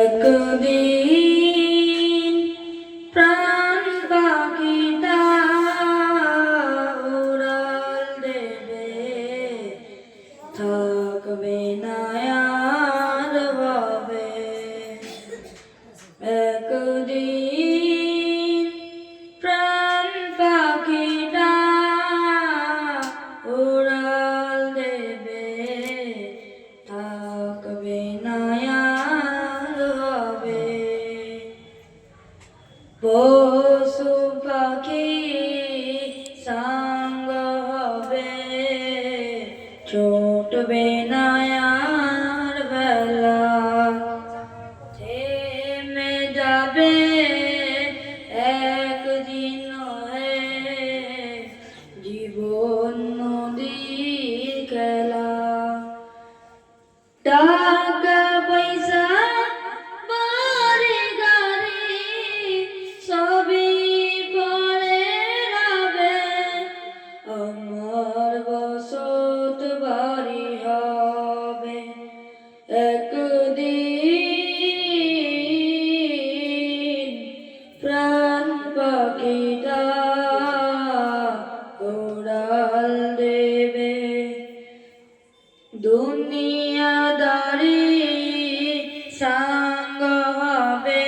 একদিন প্রাণ পাখিটা উড়াল দেবে, থাকবে না আর ভাবে। একদিন প্রাণ পাখিটা উড়াল দেবে, থাকবে না আর ভাবে। পশু পাখি সাঙ্গ হবে, ছুটবে না আর বেলা। থেমে যাবে একদিন জীবন নদীর খেলা। টাকা পয়সা বাড়ি গাড়ি সবই পড়ে রবে, আমার বসত বাড়ি হবে। একদিন প্রাণ পাখিটা উড়াল দেবে, দুনিয়াদারি সাঙ্গ হবে,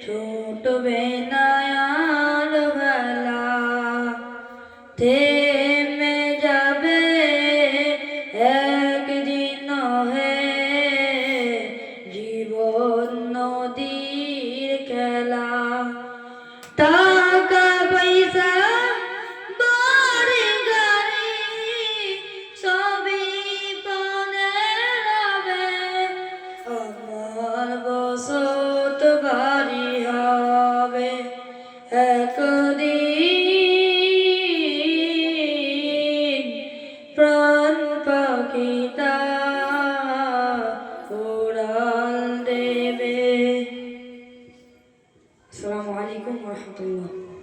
ছুটবে না আর বেলা। থেমে যাবে একদিন জীবন নদীর খেলা। টাকা পয়সা বাড়ি গাড়ি সবই পড়ে রবে, আমার বসত বাড়ি হবে। একদিন প্রাণ পাখিটা উড়াল দেবে। আসসালামু আলাইকুম ওয়া রাহমাতুল্লাহ।